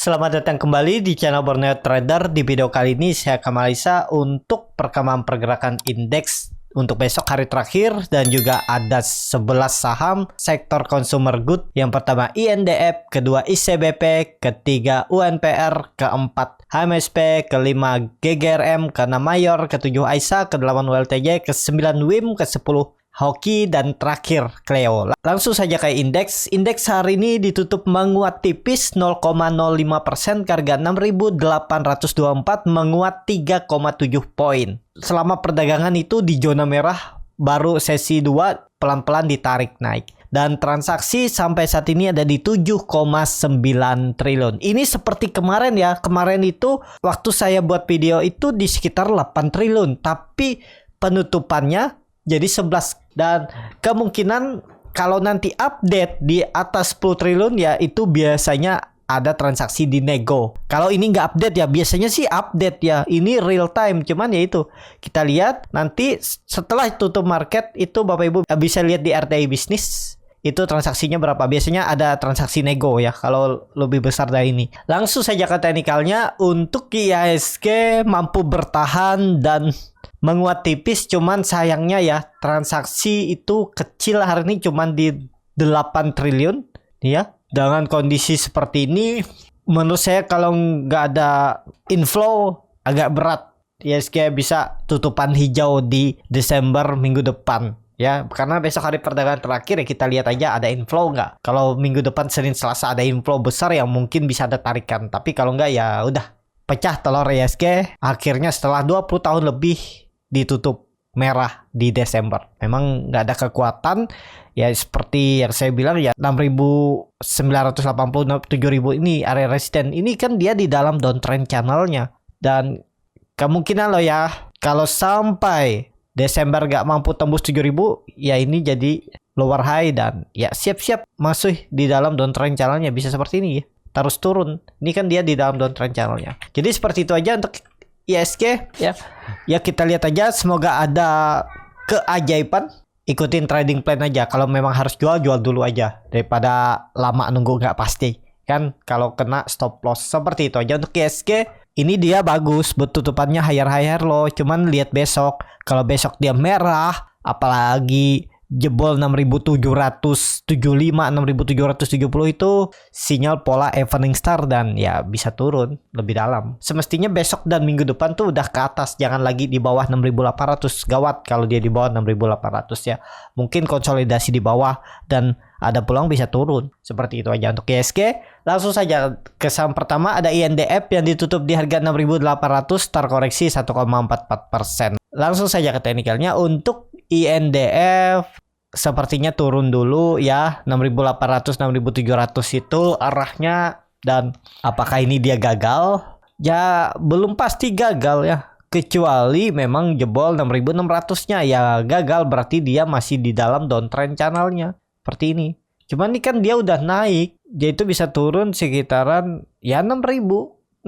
Selamat datang kembali di channel Borneo Trader. Di video kali ini saya akan analisa untuk perkembangan pergerakan indeks untuk besok hari terakhir, dan juga ada 11 saham sektor consumer good. Yang pertama INDF, kedua ICBP, ketiga UNPR, keempat HMSP, kelima GGRM, keenam Mayor, ketujuh AISA, kedelapan WLTJ, ke-9 WIM, ke-10 Hoki, dan terakhir Cleo. Langsung saja ke indeks. Indeks hari ini ditutup menguat tipis 0,05% ke harga 6.824, menguat 3,7 poin. Selama perdagangan itu di zona merah, baru sesi 2 pelan-pelan ditarik naik. Dan transaksi sampai saat ini ada di 7,9 triliun. Ini seperti kemarin ya. Kemarin itu waktu saya buat video itu di sekitar 8 triliun. Tapi penutupannya jadi 11. Dan kemungkinan kalau nanti update di atas 10 triliun ya itu biasanya ada transaksi di nego. Kalau ini nggak update ya biasanya sih update ya. Ini real time, cuman ya itu kita lihat nanti setelah tutup market itu Bapak Ibu bisa lihat di RTI bisnis itu transaksinya berapa. Biasanya ada transaksi nego ya kalau lebih besar dari ini. Langsung saja ke teknikalnya. Untuk IHSG mampu bertahan dan menguat tipis, cuman sayangnya ya transaksi itu kecil hari ini, cuman di 8 triliun ya. Dengan kondisi seperti ini menurut saya kalau nggak ada inflow agak berat IHSG bisa tutupan hijau di Desember minggu depan ya, karena besok hari perdagangan terakhir ya kita lihat aja ada inflow nggak. Kalau minggu depan Senin Selasa ada inflow besar yang mungkin bisa ada tarikan, tapi kalau nggak ya udah pecah telur IHSG akhirnya setelah 20 tahun lebih ditutup merah di Desember. Memang nggak ada kekuatan ya, seperti yang saya bilang ya 6.980 7.000 ini area resisten. Ini kan dia di dalam downtrend channelnya, dan kemungkinan loh ya kalau sampai Desember nggak mampu tembus 7.000 ya ini jadi lower high, dan ya siap-siap masuk di dalam downtrend channelnya. Bisa seperti ini ya, terus turun. Ini kan dia di dalam downtrend channelnya. Jadi seperti itu aja untuk IHSG ya. Ya kita lihat aja, semoga ada keajaiban. Ikutin trading plan aja. Kalau memang harus jual dulu aja daripada lama nunggu nggak pasti. Kan kalau kena stop loss. Seperti itu aja untuk IHSG. Ini dia bagus, bertutupannya higher low. Cuman lihat besok. Kalau besok dia merah, apalagi jebol 6.775, 6.770 itu sinyal pola evening star, dan ya bisa turun lebih dalam. Semestinya besok dan minggu depan tuh udah ke atas, jangan lagi di bawah 6.800. Gawat kalau dia di bawah 6.800 ya. Mungkin konsolidasi di bawah dan ada peluang bisa turun. Seperti itu aja untuk IHSG. Langsung saja ke saham pertama, ada INDF yang ditutup di harga 6.800, terkoreksi 1,44%. Langsung saja ke teknikalnya. Untuk INDF sepertinya turun dulu ya, 6.800 6.700 itu arahnya. Dan apakah ini dia gagal? Ya belum pasti gagal ya, kecuali memang jebol 6.600-nya ya gagal, berarti dia masih di dalam downtrend channelnya seperti ini. Cuman ini kan dia udah naik, dia itu bisa turun sekitaran ya 6.200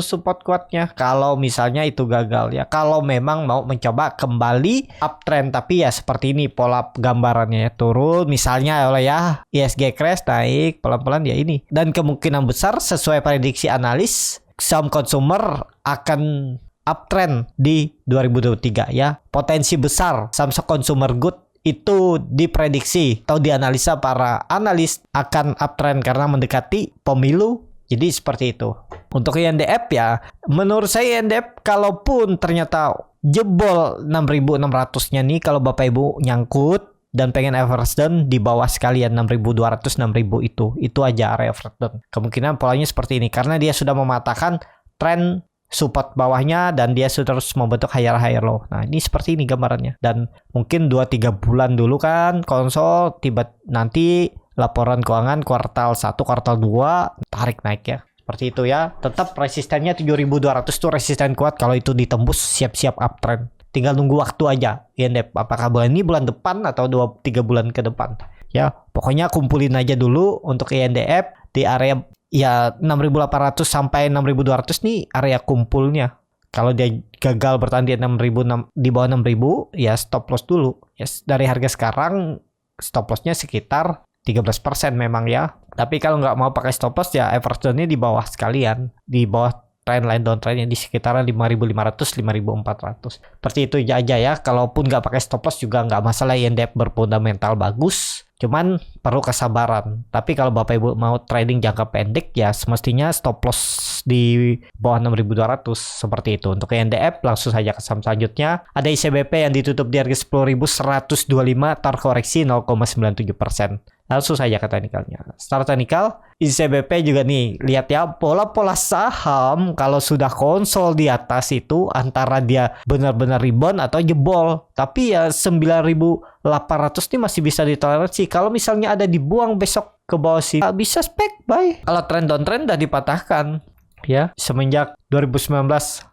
support kuatnya kalau misalnya itu gagal ya. Kalau memang mau mencoba kembali uptrend, tapi ya seperti ini pola gambarannya ya, turun misalnya oleh ya IHSG crash, naik pelan-pelan ya ini. Dan kemungkinan besar sesuai prediksi analis saham consumer akan uptrend di 2023 ya. Potensi besar saham consumer good itu diprediksi atau dianalisa para analis akan uptrend karena mendekati pemilu. Jadi seperti itu. Untuk INDF ya, menurut saya INDF kalaupun ternyata jebol 6.600-nya nih, kalau Bapak Ibu nyangkut dan pengen average down di bawah sekalian 6.200 6.000 itu aja area average down. Kemungkinan polanya seperti ini karena dia sudah mematahkan tren support bawahnya dan dia sudah terus membentuk higher low. Nah, ini seperti ini gambarannya. Dan mungkin 2-3 bulan dulu kan konsol, tiba nanti laporan keuangan kuartal 1, kuartal 2 tarik naik ya. Seperti itu ya. Tetap resistennya 7.200 tuh resisten kuat, kalau itu ditembus siap-siap uptrend. Tinggal nunggu waktu aja INDF, apakah bulan ini, bulan depan, atau 2-3 bulan ke depan. Ya, pokoknya kumpulin aja dulu untuk INDF di area ya 6.800 sampai 6.200 nih area kumpulnya. Kalau dia gagal bertahan di 6.000 di bawah 6.000 ya stop loss dulu. Ya, dari harga sekarang stop lossnya sekitar 13% memang ya. Tapi kalau nggak mau pakai stop loss ya average down-nya di bawah sekalian, di bawah trendline downtrend yang di sekitaran 5.500 5.400. Seperti itu aja ya. Kalaupun nggak pakai stop loss juga nggak masalah, INDF berfundamental bagus. Cuman perlu kesabaran. Tapi kalau Bapak Ibu mau trading jangka pendek ya semestinya stop loss di bawah 6.200 seperti itu. Untuk INDF langsung saja ke saham selanjutnya. Ada ICBP yang ditutup di harga 10.125, terkoreksi 0,97%. Langsung saja ke teknikalnya. Secara teknikal, ICBP juga nih, lihat ya pola-pola saham kalau sudah konsol di atas itu antara dia benar-benar rebound atau jebol. Tapi ya 9.800 ini masih bisa ditoleransi. Kalau misalnya ada dibuang besok ke bawah sini, bisa spek buy. Kalau trend downtrend udah dipatahkan ya semenjak 2019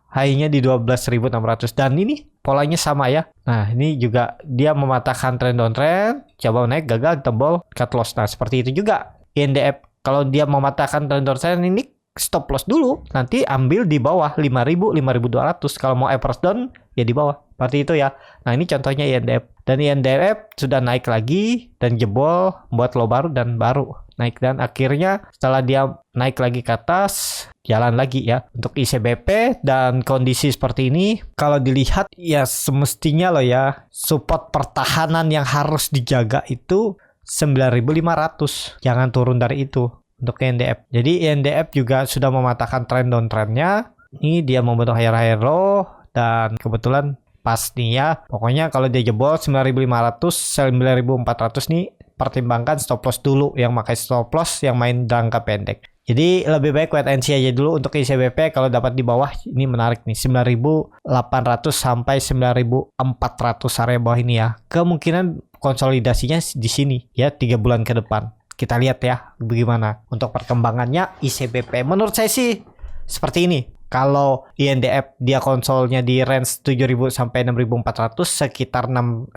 high-nya di 12.600 dan ini polanya sama ya. Nah, ini juga dia mematahkan trend downtrend, coba naik gagal tembol cut loss. Nah, seperti itu juga INDF. Kalau dia mematahkan trend downtrend ini stop loss dulu, nanti ambil di bawah 5.000 5.200. Kalau mau average down ya di bawah. Seperti itu ya. Nah, ini contohnya INDF. Dan INDF sudah naik lagi dan jebol buat low baru dan baru naik, dan akhirnya setelah dia naik lagi ke atas jalan lagi ya. Untuk ICBP dan kondisi seperti ini kalau dilihat ya semestinya loh ya, support pertahanan yang harus dijaga itu 9.500, jangan turun dari itu untuk INDF. Jadi INDF juga sudah mematahkan trend downtrendnya. Ini dia membentuk higher low dan kebetulan pas nih ya. Pokoknya kalau dia jebol 9.500 9.400 nih, pertimbangkan stop loss dulu, yang pakai stop loss yang main jangka pendek. Jadi lebih baik wait and see aja dulu. Untuk ICBP kalau dapat di bawah ini menarik nih 9.800 sampai 9.400 area bawah ini ya. Kemungkinan konsolidasinya di sini ya 3 bulan ke depan. Kita lihat ya bagaimana untuk perkembangannya ICBP. Menurut saya sih seperti ini. Kalau INDF dia konsolnya di range 7.000 sampai 6.400 sekitar 10%,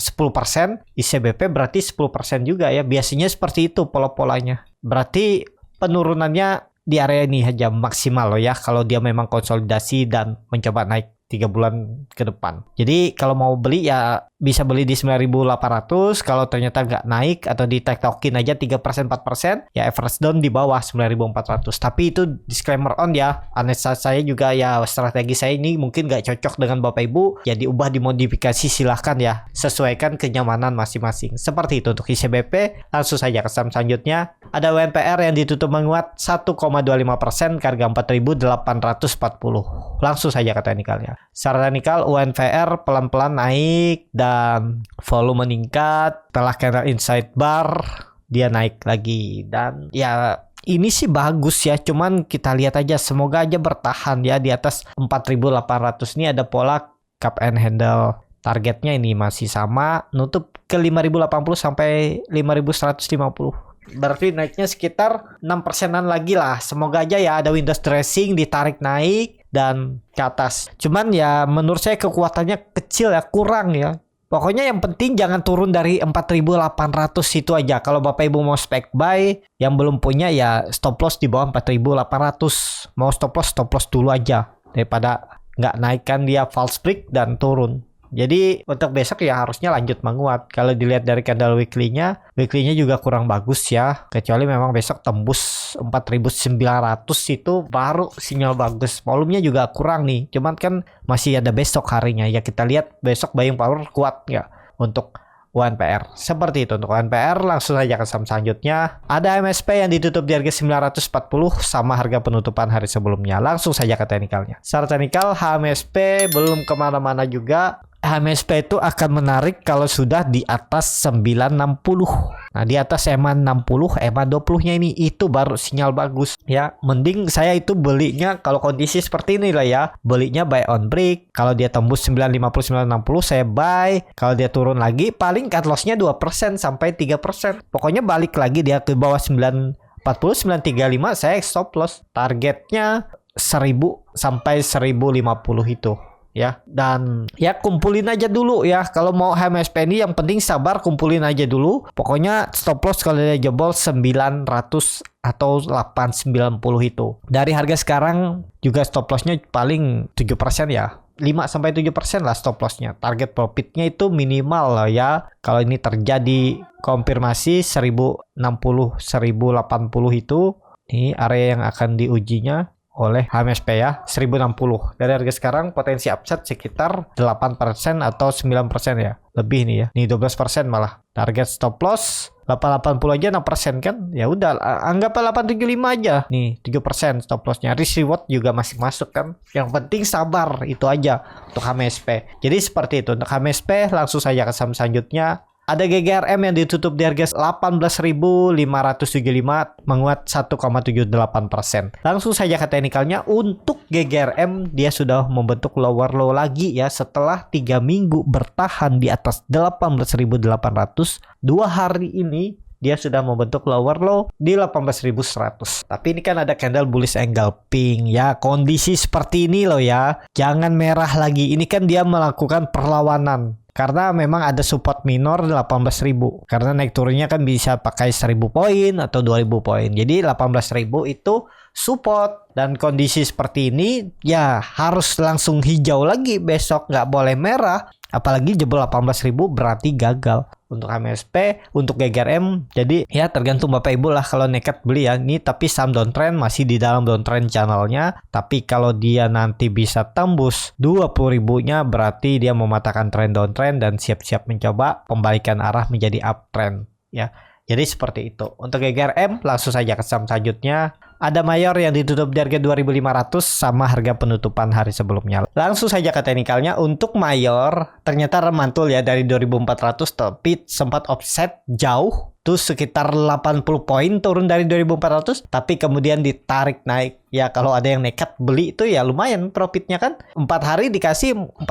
ICBP berarti 10% juga ya. Biasanya seperti itu pola-polanya. Berarti penurunannya di area ini aja maksimal loh ya, kalau dia memang konsolidasi dan mencoba naik 3 bulan ke depan. Jadi kalau mau beli ya bisa beli di 9.800. Kalau ternyata nggak naik atau di tektokin aja 3% 4%, ya average down di bawah 9.400. Tapi itu disclaimer on ya, analisa saya juga ya, strategi saya ini mungkin nggak cocok dengan Bapak Ibu, ya diubah dimodifikasi silahkan ya, sesuaikan kenyamanan masing-masing. Seperti itu untuk ICBP. Langsung saja ke saham selanjutnya. Ada WNPR yang ditutup menguat 1,25% ke harga 4.840. Langsung saja ke teknikalnya. Secara teknikal UNVR pelan-pelan naik dan volume meningkat. Setelah candle inside bar dia naik lagi, dan ya ini sih bagus ya, cuman kita lihat aja, semoga aja bertahan ya di atas 4.800. Ini ada pola cup and handle. Targetnya ini masih sama, nutup ke 5.080 sampai 5.150. Berarti naiknya sekitar 6%-an lagi lah. Semoga aja ya ada Windows dressing, ditarik naik dan ke atas. Cuman ya menurut saya kekuatannya kecil ya, kurang ya. Pokoknya yang penting jangan turun dari 4.800 itu aja. Kalau Bapak Ibu mau spek buy, yang belum punya ya stop loss di bawah 4.800. Mau stop loss dulu aja, daripada nggak naikkan dia false break dan turun. Jadi untuk besok ya harusnya lanjut menguat. Kalau dilihat dari candle weekly-nya juga kurang bagus ya. Kecuali memang besok tembus 4.900 itu baru sinyal bagus. Volumenya juga kurang nih. Cuman kan masih ada besok harinya. Ya kita lihat besok buying power kuat ya untuk UNPR. Seperti itu untuk UNPR. Langsung saja ke saham selanjutnya. Ada MSP yang ditutup di harga 940 sama harga penutupan hari sebelumnya. Langsung saja ke teknikalnya. Secara teknikal HMSP belum kemana-mana juga. HMSP itu akan menarik kalau sudah di atas 960. Nah di atas EMA 60, EMA 20-nya ini itu baru sinyal bagus ya. Mending saya itu belinya kalau kondisi seperti ini lah ya. Belinya buy on break. Kalau dia tembus 950 960 saya buy. Kalau dia turun lagi paling cut loss-nya 2% sampai 3%. Pokoknya balik lagi dia ke bawah 940 935 saya stop loss. Targetnya 1000 sampai 1050 itu. Ya, dan ya kumpulin aja dulu ya. Kalau mau HMSP ini yang penting sabar, kumpulin aja dulu. Pokoknya stop loss kalau dia jebol 900 atau 890 itu. Dari harga sekarang juga stop lossnya paling 7% ya. 5-7% lah stop lossnya. Target profitnya itu minimal lah ya. Kalau ini terjadi konfirmasi 1060, 1080 itu, ini area yang akan diujinya oleh HMSP ya, 1060. Dari harga sekarang potensi upside sekitar 8% atau 9% ya. Lebih nih ya. Nih 12% malah. Target stop loss 880 aja 6% kan. Ya udah anggaplah 875 aja. Nih 7% stop lossnya. Risk reward juga masih masuk kan. Yang penting sabar, itu aja untuk HMSP. Jadi seperti itu untuk HMSP. Langsung saja ke saham selanjutnya. Ada GGRM yang ditutup di harga 18.575 menguat 1,78%. Langsung saja ke teknikalnya. Untuk GGRM dia sudah membentuk lower low lagi ya setelah 3 minggu bertahan di atas 18.800. 2 hari ini dia sudah membentuk lower low di 18.100. Tapi ini kan ada candle bullish engulfing ya. Kondisi seperti ini loh ya. Jangan merah lagi. Ini kan dia melakukan perlawanan. Karena memang ada support minor 18.000. Karena naik turunnya kan bisa pakai 1.000 poin atau 2.000 poin. Jadi 18.000 itu support. Dan kondisi seperti ini ya harus langsung hijau lagi besok. Nggak boleh merah. Apalagi jebol 18.000 berarti gagal. Untuk HMSP, untuk GGRM. Jadi ya tergantung Bapak Ibu lah kalau nekat beli ya. Ini tapi saham downtrend masih di dalam downtrend channelnya. Tapi kalau dia nanti bisa tembus 20.000-nya berarti dia mematahkan trend downtrend dan siap-siap mencoba pembalikan arah menjadi uptrend ya. Jadi seperti itu. Untuk GGRM langsung saja ke saham selanjutnya. Ada Mayor yang ditutup di harga 2.500 sama harga penutupan hari sebelumnya. Langsung saja ke teknikalnya. Untuk Mayor ternyata remantul ya dari 2.400 tapi sempat offset jauh. Tuh sekitar 80 poin turun dari 2.400 tapi kemudian ditarik naik. Ya kalau ada yang nekat beli itu ya lumayan profitnya kan. 4 hari dikasih 4%.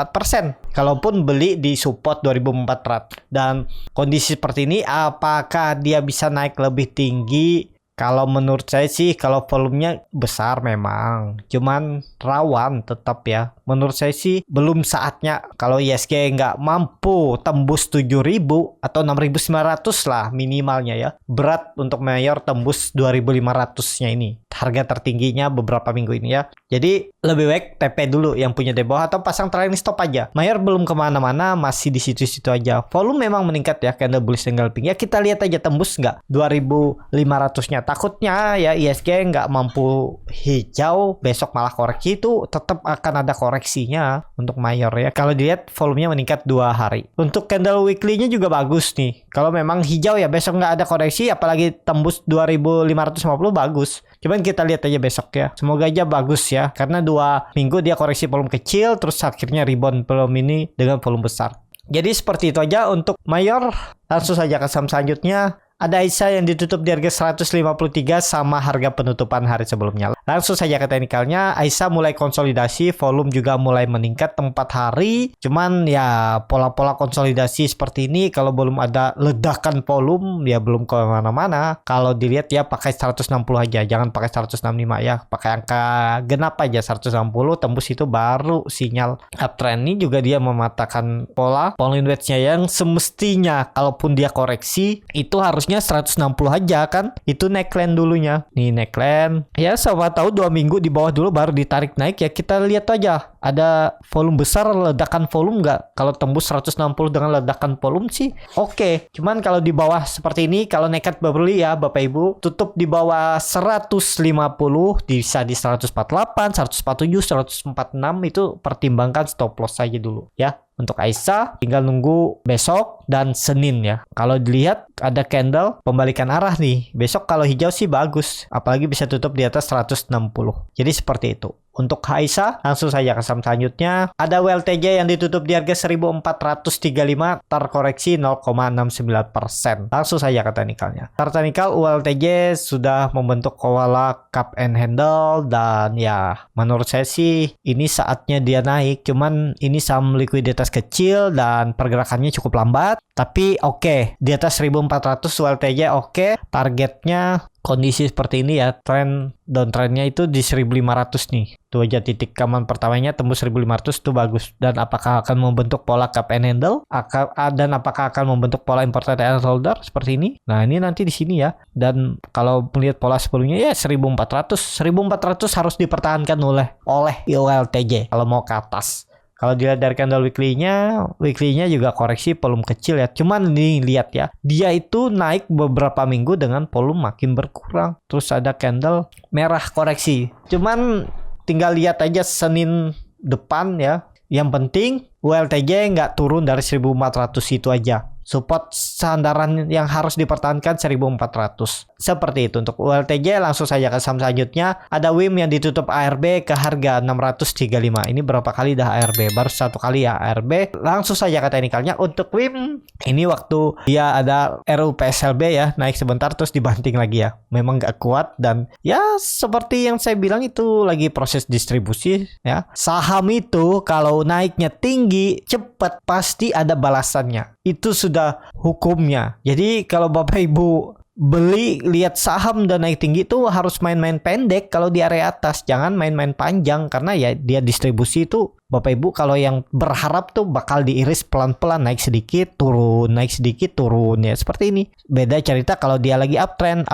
Kalaupun beli di support 2.400. Dan kondisi seperti ini apakah dia bisa naik lebih tinggi? Kalau menurut saya sih kalau volumenya besar memang. Cuman rawan tetap ya. Menurut saya sih belum saatnya kalau ISG nggak mampu tembus 7.000 atau 6.900 lah minimalnya ya. Berat untuk Mayor tembus 2.500-nya ini. Harga tertingginya beberapa minggu ini ya. Jadi lebih baik TP dulu yang punya di bawah atau pasang trailing stop aja. Mayor belum kemana-mana, masih di situ-situ aja. Volume memang meningkat ya, candle bullish engulfing. Ya kita lihat aja tembus nggak 2.500-nya. Takutnya ya ISG nggak mampu hijau, besok malah koreksi itu tetap akan ada koreksinya untuk Mayor ya. Kalau dilihat volumenya meningkat 2 hari. Untuk candle weekly-nya juga bagus nih. Kalau memang hijau ya besok nggak ada koreksi, apalagi tembus 2.550 bagus. Cuman kita lihat aja besok ya. Semoga aja bagus ya. Karena 2 minggu dia koreksi volume kecil, terus akhirnya rebound volume ini dengan volume besar. Jadi seperti itu aja untuk Mayor. Langsung saja ke saham selanjutnya. Ada Aisa yang ditutup di harga 153 sama harga penutupan hari sebelumnya. Langsung saja ke teknikalnya. Aisa mulai konsolidasi, volume juga mulai meningkat 4 hari. Cuman ya pola-pola konsolidasi seperti ini kalau belum ada ledakan volume ya belum kemana-mana. Kalau dilihat ya pakai 160 aja, jangan pakai 165 ya. Pakai angka genap aja 160 tembus itu baru sinyal uptrend. Ini juga dia mematahkan pola Falling wedge-nya yang semestinya kalaupun dia koreksi itu harus 160 aja kan. Itu neckline dulunya. Nih neckline. Ya siapa tahu 2 minggu di bawah dulu baru ditarik naik ya. Kita lihat aja. Ada volume besar, ledakan volume nggak? Kalau tembus 160 dengan ledakan volume sih oke. Cuman kalau di bawah seperti ini, kalau nekat beli ya Bapak Ibu, tutup di bawah 150 bisa di 148, 147, 146 itu pertimbangkan stop loss saja dulu ya. Untuk Aisa tinggal nunggu besok dan Senin ya. Kalau dilihat ada candle pembalikan arah nih. Besok kalau hijau sih bagus. Apalagi bisa tutup di atas 160. Jadi seperti itu. Untuk Aisa langsung saja ke saham selanjutnya. Ada WLTJ yang ditutup di harga 1435 terkoreksi 0,69%. Langsung saja ke teknikalnya. Teknikal WLTJ sudah membentuk pola cup and handle dan ya menurut saya sih ini saatnya dia naik. Cuman ini saham likuiditas kecil dan pergerakannya cukup lambat. Tapi oke, di atas 1400 WLTJ oke. Targetnya kondisi seperti ini ya, trend downtrendnya itu di 1500 nih. Itu aja titik kaman pertamanya tembus 1500 itu bagus. Dan apakah akan membentuk pola cup and handle? Dan apakah akan membentuk pola important and holder seperti ini? Nah, ini nanti di sini ya. Dan kalau melihat pola sebelumnya ya 1400 harus dipertahankan oleh WLTJ kalau mau ke atas. Kalau dilihat dari candle weekly-nya juga koreksi volume kecil ya. Cuman nih lihat ya, dia itu naik beberapa minggu dengan volume makin berkurang. Terus ada candle merah koreksi. Cuman tinggal lihat aja Senin depan ya. Yang penting ULTJ nggak turun dari 1400 itu aja. Support sandaran yang harus dipertahankan 1400. Seperti itu untuk ULTJ. Langsung saja ke saham selanjutnya. Ada WIM yang ditutup ARB ke harga 635. Ini berapa kali dah ARB? Baru satu kali ya ARB. Langsung saja ke teknikalnya. Untuk WIM ini waktu dia ada RUPSLB ya, naik sebentar terus dibanting lagi ya. Memang nggak kuat dan ya seperti yang saya bilang itu lagi proses distribusi ya. Saham itu kalau naiknya tinggi cepat pasti ada balasannya. Itu sudah hukumnya. Jadi kalau Bapak Ibu beli lihat saham dan naik tinggi itu harus main-main pendek kalau di area atas. Jangan main-main panjang karena ya dia distribusi itu Bapak Ibu kalau yang berharap tuh bakal diiris pelan-pelan, naik sedikit turun, naik sedikit turun ya seperti ini. Beda cerita kalau dia lagi uptrend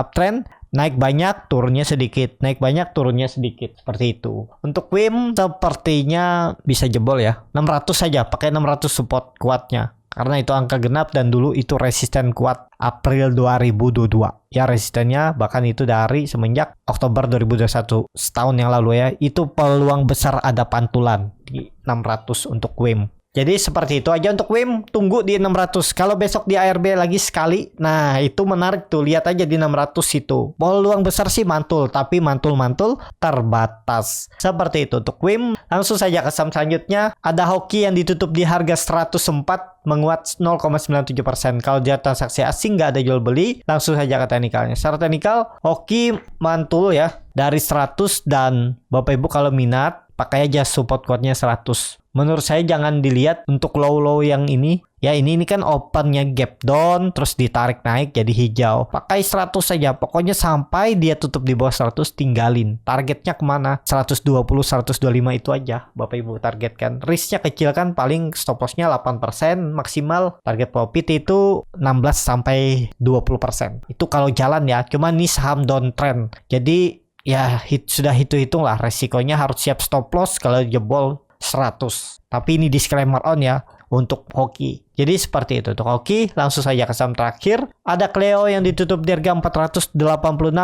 naik banyak turunnya sedikit, naik banyak turunnya sedikit, seperti itu. Untuk WIM sepertinya bisa jebol ya. 600 saja, pakai 600 support kuatnya. Karena itu angka genap dan dulu itu resisten kuat April 2022. Ya resistennya bahkan itu dari semenjak Oktober 2021, setahun yang lalu ya. Itu peluang besar ada pantulan di 600 untuk WIM. Jadi seperti itu aja untuk WIM, tunggu di 600. Kalau besok di ARB lagi sekali, nah itu menarik tuh, lihat aja di 600 itu. Peluang besar sih mantul, tapi mantul-mantul terbatas. Seperti itu untuk WIM. Langsung saja ke saham selanjutnya, ada Hoki yang ditutup di harga 104, menguat 0,97%. Kalau dia transaksi asing nggak ada jual beli, langsung saja ke teknikalnya. Secara teknikal, Hoki mantul ya dari 100 dan Bapak Ibu kalau minat, pakai aja support kuatnya 100. Menurut saya jangan dilihat untuk low-low yang ini. Ya ini kan opennya gap down terus ditarik naik jadi hijau. Pakai 100 saja. Pokoknya sampai dia tutup di bawah 100 tinggalin. Targetnya kemana? 120, 125 itu aja Bapak Ibu targetkan. Risknya kecil kan, paling stop lossnya 8% maksimal. Target profit itu 16 sampai 20%. Itu kalau jalan ya. Cuma ini saham downtrend. Jadi ya sudah hitung lah resikonya, harus siap stop loss kalau jebol 100. Tapi ini disclaimer on ya untuk Hoki. Jadi seperti itu untuk Hoki. Langsung saja ke saham terakhir. Ada Cleo yang ditutup di harga 486,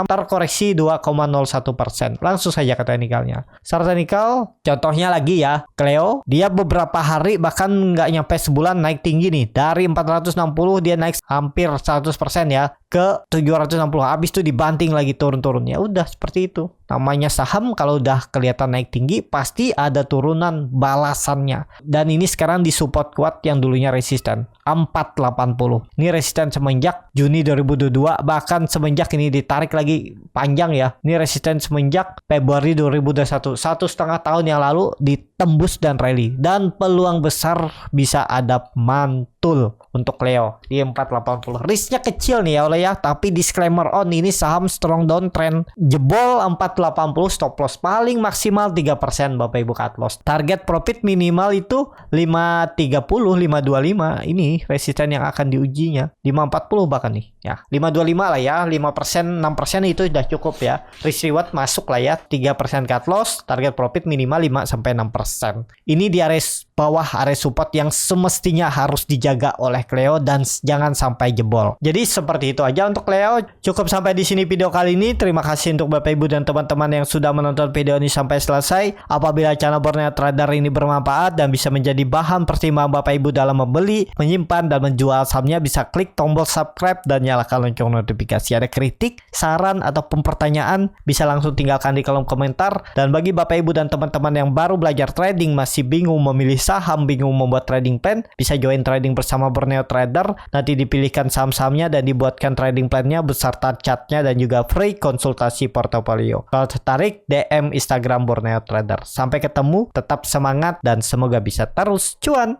terkoreksi 2,01%. Langsung saja ke teknikalnya. Secara teknikal, contohnya lagi ya, Cleo dia beberapa hari bahkan nggak nyampe sebulan naik tinggi nih. Dari 460 dia naik hampir 100% ya ke 760. Habis itu dibanting lagi turun-turun. Ya udah seperti itu. Namanya saham kalau udah kelihatan naik tinggi pasti ada turunan balasannya. Dan ini sekarang di support kuat yang dulunya resisten 480. Ini resisten semenjak Juni 2022, bahkan semenjak ini ditarik lagi panjang ya. Ini resisten semenjak Februari 2021. 1,5 tahun yang lalu ditembus dan rally. Dan peluang besar bisa ada mantul untuk Leo di 480. Risknya kecil nih ya oleh ya, tapi disclaimer on, ini saham strong downtrend. Jebol 480 stop loss paling maksimal 3% Bapak Ibu cut loss. Target profit minimal itu 530, 525. Ini resisten yang akan diujinya 540 bahkan nih ya. 525 lah ya, 5%, 6% itu udah cukup ya. Risk reward masuk lah ya, 3% cut loss, target profit minimal 5-6%. Ini di area bawah area support yang semestinya harus dijaga oleh Cleo dan jangan sampai jebol. Jadi seperti itu aja untuk Cleo. Cukup sampai di sini video kali ini. Terima kasih untuk Bapak Ibu dan teman-teman yang sudah menonton video ini sampai selesai. Apabila channel Borneo Trader ini bermanfaat dan bisa menjadi bahan pertimbangan Bapak Ibu dalam membeli, menyimpan dan menjual sahamnya, bisa klik tombol subscribe dan nyalakan lonceng notifikasi. Ada kritik, saran ataupun pertanyaan bisa langsung tinggalkan di kolom komentar. Dan bagi Bapak Ibu dan teman-teman yang baru belajar trading, masih bingung memilih saham, bingung membuat trading plan, bisa join trading bersama Borneo Trader. Nanti dipilihkan saham-sahamnya dan dibuatkan trading plannya beserta chartnya dan juga free konsultasi portofolio. Kalau tertarik, DM Instagram Borneo Trader. Sampai ketemu, tetap semangat dan semoga bisa terus cuan.